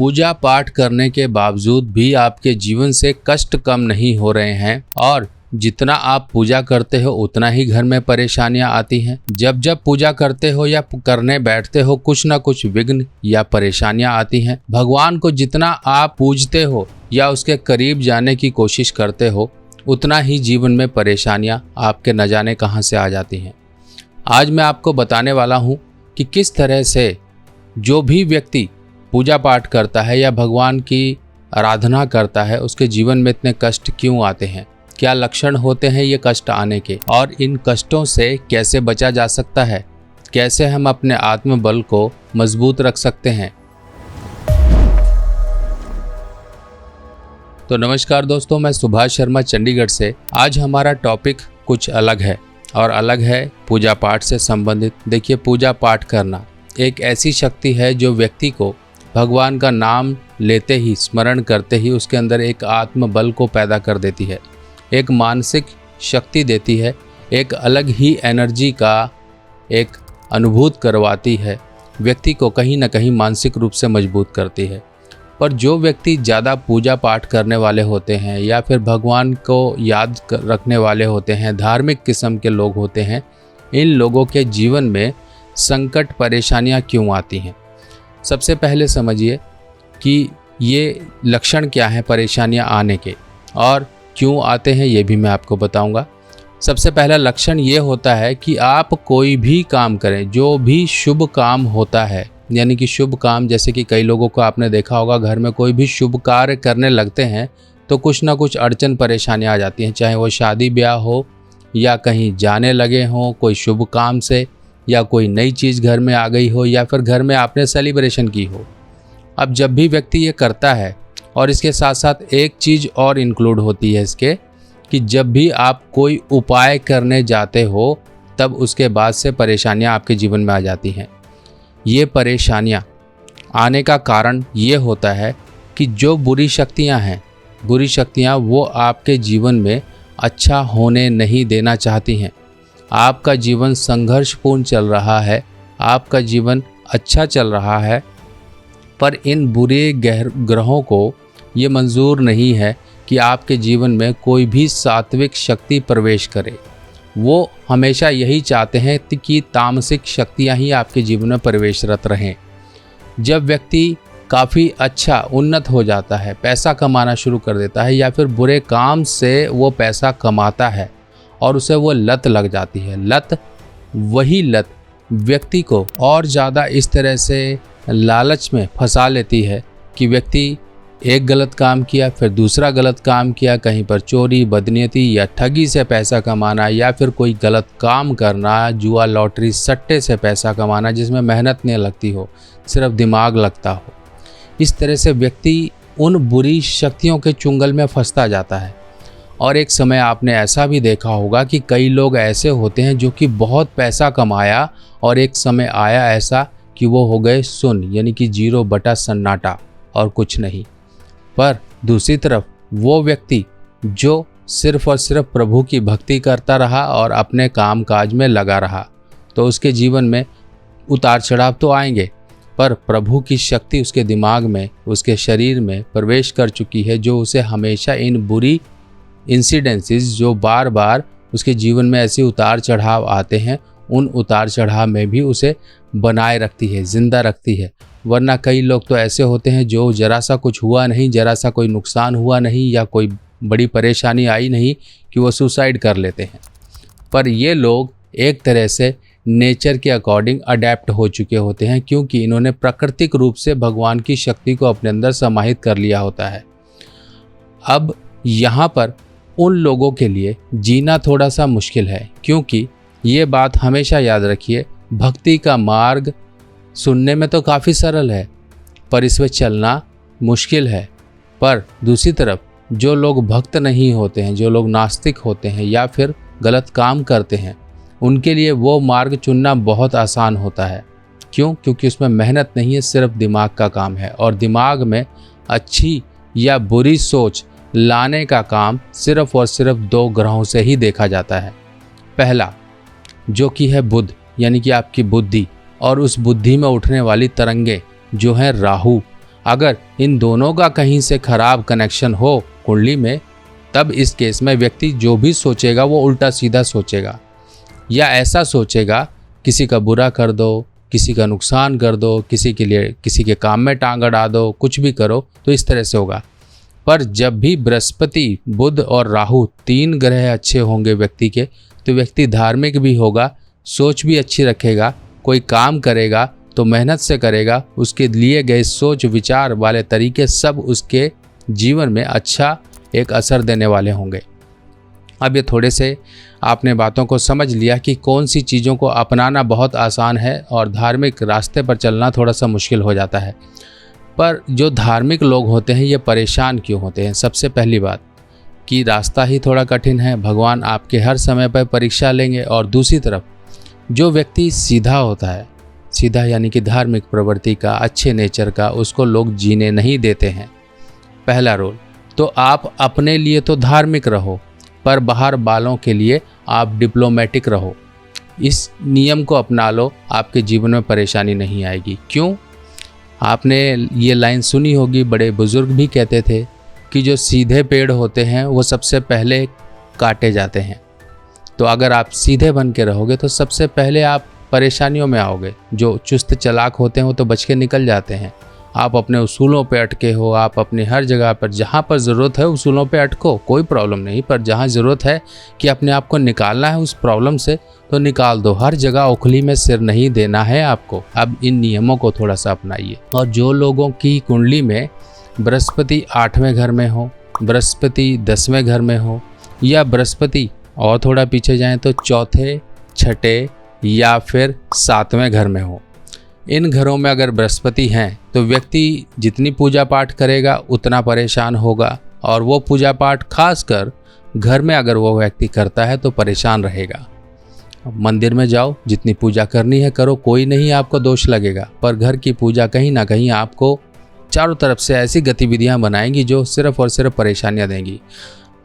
पूजा पाठ करने के बावजूद भी आपके जीवन से कष्ट कम नहीं हो रहे हैं और जितना आप पूजा करते हो उतना ही घर में परेशानियां आती हैं। जब जब पूजा करते हो या करने बैठते हो कुछ ना कुछ विघ्न या परेशानियां आती हैं। भगवान को जितना आप पूजते हो या उसके करीब जाने की कोशिश करते हो उतना ही जीवन में परेशानियां आपके न जाने कहां से आ जाती हैं। आज मैं आपको बताने वाला हूं कि किस तरह से जो भी व्यक्ति पूजा पाठ करता है या भगवान की आराधना करता है उसके जीवन में इतने कष्ट क्यों आते हैं, क्या लक्षण होते हैं ये कष्ट आने के, और इन कष्टों से कैसे बचा जा सकता है, कैसे हम अपने आत्मबल को मजबूत रख सकते हैं। तो नमस्कार दोस्तों, मैं सुभाष शर्मा चंडीगढ़ से। आज हमारा टॉपिक कुछ अलग है और अलग है पूजा पाठ से संबंधित। देखिए, पूजा पाठ करना एक ऐसी शक्ति है जो व्यक्ति को भगवान का नाम लेते ही, स्मरण करते ही उसके अंदर एक आत्मबल को पैदा कर देती है, एक मानसिक शक्ति देती है, एक अलग ही एनर्जी का एक अनुभूत करवाती है, व्यक्ति को कहीं ना कहीं मानसिक रूप से मजबूत करती है। पर जो व्यक्ति ज़्यादा पूजा पाठ करने वाले होते हैं या फिर भगवान को याद रखने वाले होते हैं, धार्मिक किस्म के लोग होते हैं, इन लोगों के जीवन में संकट परेशानियां क्यों आती हैं। सबसे पहले समझिए कि ये लक्षण क्या है परेशानियां आने के और क्यों आते हैं, ये भी मैं आपको बताऊंगा। सबसे पहला लक्षण ये होता है कि आप कोई भी काम करें, जो भी शुभ काम होता है, यानी कि शुभ काम, जैसे कि कई लोगों को आपने देखा होगा घर में कोई भी शुभ कार्य करने लगते हैं तो कुछ ना कुछ अड़चन परेशानियां आ जाती हैं, चाहे वो शादी ब्याह हो या कहीं जाने लगे हों कोई शुभ काम से, या कोई नई चीज़ घर में आ गई हो, या फिर घर में आपने सेलिब्रेशन की हो। अब जब भी व्यक्ति ये करता है, और इसके साथ साथ एक चीज़ और इंक्लूड होती है इसके, कि जब भी आप कोई उपाय करने जाते हो तब उसके बाद से परेशानियां आपके जीवन में आ जाती हैं। ये परेशानियां आने का कारण ये होता है कि जो बुरी शक्तियां हैं, बुरी शक्तियां वो आपके जीवन में अच्छा होने नहीं देना चाहती हैं। आपका जीवन संघर्षपूर्ण चल रहा है, आपका जीवन अच्छा चल रहा है, पर इन बुरे ग्रहों को ये मंजूर नहीं है कि आपके जीवन में कोई भी सात्विक शक्ति प्रवेश करे। वो हमेशा यही चाहते हैं कि तामसिक शक्तियाँ ही आपके जीवन में प्रवेशरत रहें। जब व्यक्ति काफ़ी अच्छा उन्नत हो जाता है, पैसा कमाना शुरू कर देता है या फिर बुरे काम से वो पैसा कमाता है और उसे वो लत लग जाती है, वही लत व्यक्ति को और ज़्यादा इस तरह से लालच में फंसा लेती है कि व्यक्ति एक गलत काम किया, फिर दूसरा गलत काम किया, कहीं पर चोरी, बदनीयती या ठगी से पैसा कमाना, या फिर कोई गलत काम करना, जुआ, लॉटरी, सट्टे से पैसा कमाना जिसमें मेहनत नहीं लगती हो, सिर्फ दिमाग लगता हो। इस तरह से व्यक्ति उन बुरी शक्तियों के चुंगल में फंसता जाता है। और एक समय आपने ऐसा भी देखा होगा कि कई लोग ऐसे होते हैं जो कि बहुत पैसा कमाया और एक समय आया ऐसा कि वो हो गए शून्य, यानी कि 0 बटा सन्नाटा और कुछ नहीं। पर दूसरी तरफ वो व्यक्ति जो सिर्फ और सिर्फ प्रभु की भक्ति करता रहा और अपने काम काज में लगा रहा, तो उसके जीवन में उतार चढ़ाव तो आएंगे, पर प्रभु की शक्ति उसके दिमाग में, उसके शरीर में प्रवेश कर चुकी है, जो उसे हमेशा इन बुरी इंसिडेंसेस जो बार बार उसके जीवन में ऐसे उतार चढ़ाव आते हैं, उन उतार चढ़ाव में भी उसे बनाए रखती है, जिंदा रखती है। वरना कई लोग तो ऐसे होते हैं जो जरा सा कुछ हुआ नहीं, जरा सा कोई नुकसान हुआ नहीं या कोई बड़ी परेशानी आई नहीं कि वो सुसाइड कर लेते हैं। पर ये लोग एक तरह से नेचर के अकॉर्डिंग अडेप्ट हो चुके होते हैं, क्योंकि इन्होंने प्राकृतिक रूप से भगवान की शक्ति को अपने अंदर समाहित कर लिया होता है। अब यहाँ पर उन लोगों के लिए जीना थोड़ा सा मुश्किल है, क्योंकि ये बात हमेशा याद रखिए, भक्ति का मार्ग सुनने में तो काफ़ी सरल है पर इसमें चलना मुश्किल है। पर दूसरी तरफ जो लोग भक्त नहीं होते हैं, जो लोग नास्तिक होते हैं या फिर गलत काम करते हैं, उनके लिए वो मार्ग चुनना बहुत आसान होता है। क्यों? क्योंकि उसमें मेहनत नहीं है, सिर्फ दिमाग का काम है, और दिमाग में अच्छी या बुरी सोच लाने का काम सिर्फ और सिर्फ 2 ग्रहों से ही देखा जाता है। पहला जो कि है बुध, यानी कि आपकी बुद्धि, और उस बुद्धि में उठने वाली तरंगे जो हैं राहु। अगर इन दोनों का कहीं से खराब कनेक्शन हो कुंडली में, तब इस केस में व्यक्ति जो भी सोचेगा वो उल्टा सीधा सोचेगा, या ऐसा सोचेगा किसी का बुरा कर दो, किसी का नुकसान कर दो, किसी के लिए किसी के काम में टांग अड़ा दो, कुछ भी करो, तो इस तरह से होगा। पर जब भी बृहस्पति, बुध और राहु 3 ग्रह अच्छे होंगे व्यक्ति के, तो व्यक्ति धार्मिक भी होगा, सोच भी अच्छी रखेगा, कोई काम करेगा तो मेहनत से करेगा, उसके लिए गए सोच विचार वाले तरीके सब उसके जीवन में अच्छा एक असर देने वाले होंगे। अब ये थोड़े से आपने बातों को समझ लिया कि कौन सी चीज़ों को अपनाना बहुत आसान है और धार्मिक रास्ते पर चलना थोड़ा सा मुश्किल हो जाता है। पर जो धार्मिक लोग होते हैं ये परेशान क्यों होते हैं? सबसे पहली बात कि रास्ता ही थोड़ा कठिन है, भगवान आपके हर समय पर परीक्षा लेंगे। और दूसरी तरफ जो व्यक्ति सीधा होता है, सीधा यानी कि धार्मिक प्रवृत्ति का, अच्छे नेचर का, उसको लोग जीने नहीं देते हैं। पहला रोल तो आप अपने लिए तो धार्मिक रहो, पर बाहर वालों के लिए आप डिप्लोमेटिक रहो। इस नियम को अपना लो, आपके जीवन में परेशानी नहीं आएगी। क्यों? आपने ये लाइन सुनी होगी, बड़े बुजुर्ग भी कहते थे कि जो सीधे पेड़ होते हैं वो सबसे पहले काटे जाते हैं। तो अगर आप सीधे बन के रहोगे तो सबसे पहले आप परेशानियों में आओगे। जो चुस्त चालाक होते हैं वो तो बच के निकल जाते हैं। आप अपने उसूलों पे अटके हो, आप अपनी हर जगह पर जहाँ पर ज़रूरत है उसूलों पे अटको, कोई प्रॉब्लम नहीं। पर जहाँ ज़रूरत है कि अपने आप को निकालना है उस प्रॉब्लम से, तो निकाल दो। हर जगह उखली में सिर नहीं देना है आपको। अब इन नियमों को थोड़ा सा अपनाइए। और जो लोगों की कुंडली में बृहस्पति 8वें घर में हो, बृहस्पति 10वें घर में हो, या बृहस्पति और थोड़ा पीछे जाएँ तो 4थे, 6ठे या फिर 7वें घर में हो, इन घरों में अगर बृहस्पति हैं तो व्यक्ति जितनी पूजा पाठ करेगा उतना परेशान होगा। और वो पूजा पाठ खासकर घर में अगर वो व्यक्ति करता है तो परेशान रहेगा। मंदिर में जाओ, जितनी पूजा करनी है करो, कोई नहीं आपको दोष लगेगा। पर घर की पूजा कहीं ना कहीं आपको चारों तरफ से ऐसी गतिविधियां बनाएंगी जो सिर्फ और सिर्फ परेशानियां देंगी।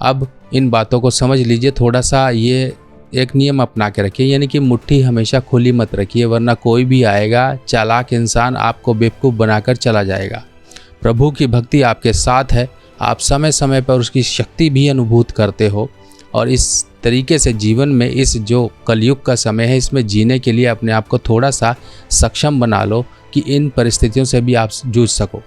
अब इन बातों को समझ लीजिए, थोड़ा सा ये एक नियम अपना के रखिए, यानी कि मुट्ठी हमेशा खुली मत रखिए, वरना कोई भी आएगा चालाक इंसान आपको बेवकूफ़ बनाकर चला जाएगा। प्रभु की भक्ति आपके साथ है, आप समय समय पर उसकी शक्ति भी अनुभूत करते हो। और इस तरीके से जीवन में इस जो कलयुग का समय है इसमें जीने के लिए अपने आप को थोड़ा सा सक्षम बना लो कि इन परिस्थितियों से भी आप जूझ सको।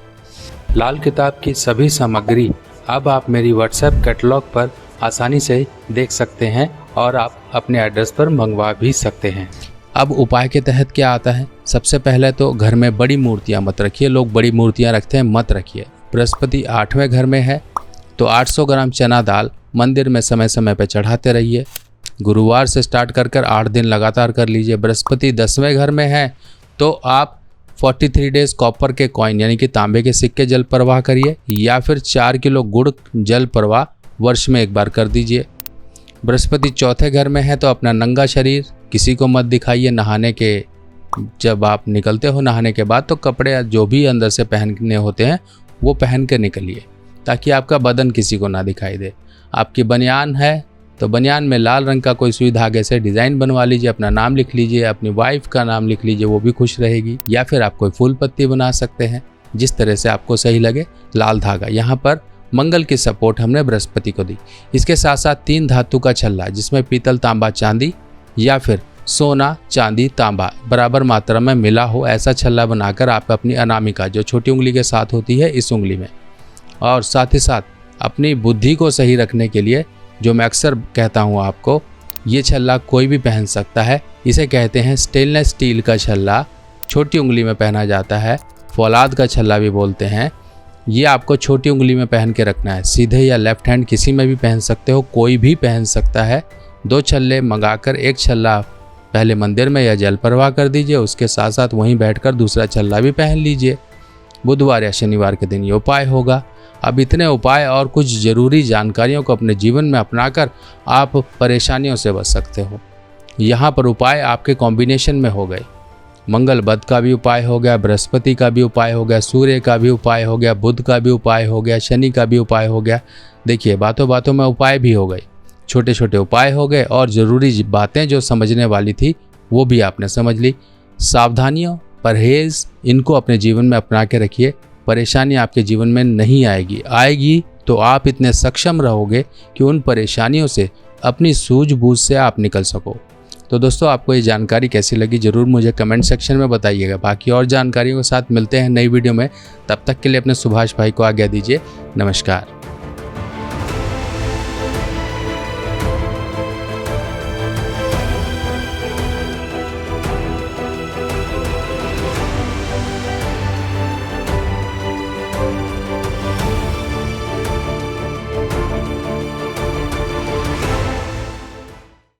लाल किताब की सभी सामग्री अब आप मेरी व्हाट्सएप कैटलॉग पर आसानी से देख सकते हैं और आप अपने एड्रेस पर मंगवा भी सकते हैं। अब उपाय के तहत क्या आता है? सबसे पहले तो घर में बड़ी मूर्तियां मत रखिए। लोग बड़ी मूर्तियां रखते हैं, मत रखिए। बृहस्पति 8वें घर में है तो 800 ग्राम चना दाल मंदिर में समय समय पर चढ़ाते रहिए। गुरुवार से स्टार्ट कर 8 दिन लगातार कर लीजिए। बृहस्पति 10वें घर में है तो आप 43 डेज कॉपर के कॉइन यानी कि तांबे के सिक्के जल प्रवाह करिए, या फिर 4 किलो गुड़ जल प्रवाह वर्ष में एक बार कर दीजिए। बृहस्पति 4थे घर में है तो अपना नंगा शरीर किसी को मत दिखाइए। नहाने के जब आप निकलते हो नहाने के बाद तो कपड़े जो भी अंदर से पहनने होते हैं वो पहन के निकलिए, ताकि आपका बदन किसी को ना दिखाई दे। आपकी बनियान है तो बनियान में लाल रंग का कोई सुई धागे से डिज़ाइन बनवा लीजिए, अपना नाम लिख लीजिए, अपनी वाइफ का नाम लिख लीजिए, वो भी खुश रहेगी। या फिर आप कोई फूल पत्ती बना सकते हैं, जिस तरह से आपको सही लगे। लाल धागा, यहाँ पर मंगल की सपोर्ट हमने बृहस्पति को दी। इसके साथ साथ 3 धातु का छल्ला, जिसमें पीतल, तांबा, चांदी या फिर सोना, चांदी, तांबा बराबर मात्रा में मिला हो, ऐसा छल्ला बनाकर आप अपनी अनामिका जो छोटी उंगली के साथ होती है इस उंगली में, और साथ ही साथ अपनी बुद्धि को सही रखने के लिए जो मैं अक्सर कहता हूँ आपको, ये छल्ला कोई भी पहन सकता है। इसे कहते हैं स्टेनलेस स्टील का छल्ला, छोटी उंगली में पहना जाता है, फौलाद का छल्ला भी बोलते हैं। ये आपको छोटी उंगली में पहन के रखना है, सीधे या लेफ्ट हैंड किसी में भी पहन सकते हो, कोई भी पहन सकता है। 2 छल्ले मंगाकर एक छल्ला पहले मंदिर में या जल प्रवाह कर दीजिए, उसके साथ साथ वहीं बैठकर दूसरा छल्ला भी पहन लीजिए। बुधवार या शनिवार के दिन ये उपाय होगा। अब इतने उपाय और कुछ ज़रूरी जानकारियों को अपने जीवन में अपनाकर आप परेशानियों से बच सकते हो। यहाँ पर उपाय आपके कॉम्बिनेशन में हो गए। मंगल बुध का भी उपाय हो गया, बृहस्पति का भी उपाय हो गया, सूर्य का भी उपाय हो गया, बुध का भी उपाय हो गया, शनि का भी उपाय हो गया। देखिए बातों बातों में उपाय भी हो गए, छोटे छोटे उपाय हो गए, और ज़रूरी बातें जो समझने वाली थी वो भी आपने समझ ली। सावधानियों, परहेज़, इनको अपने जीवन में अपना के रखिए। परेशानी आपके जीवन में नहीं आएगी। आएगी तो आप इतने सक्षम रहोगे कि उन परेशानियों से अपनी सूझबूझ से आप निकल सको। तो दोस्तों, आपको ये जानकारी कैसी लगी ज़रूर मुझे कमेंट सेक्शन में बताइएगा। बाकी और जानकारियों के साथ मिलते हैं नई वीडियो में। तब तक के लिए अपने सुभाष भाई को आज्ञा दीजिए। नमस्कार।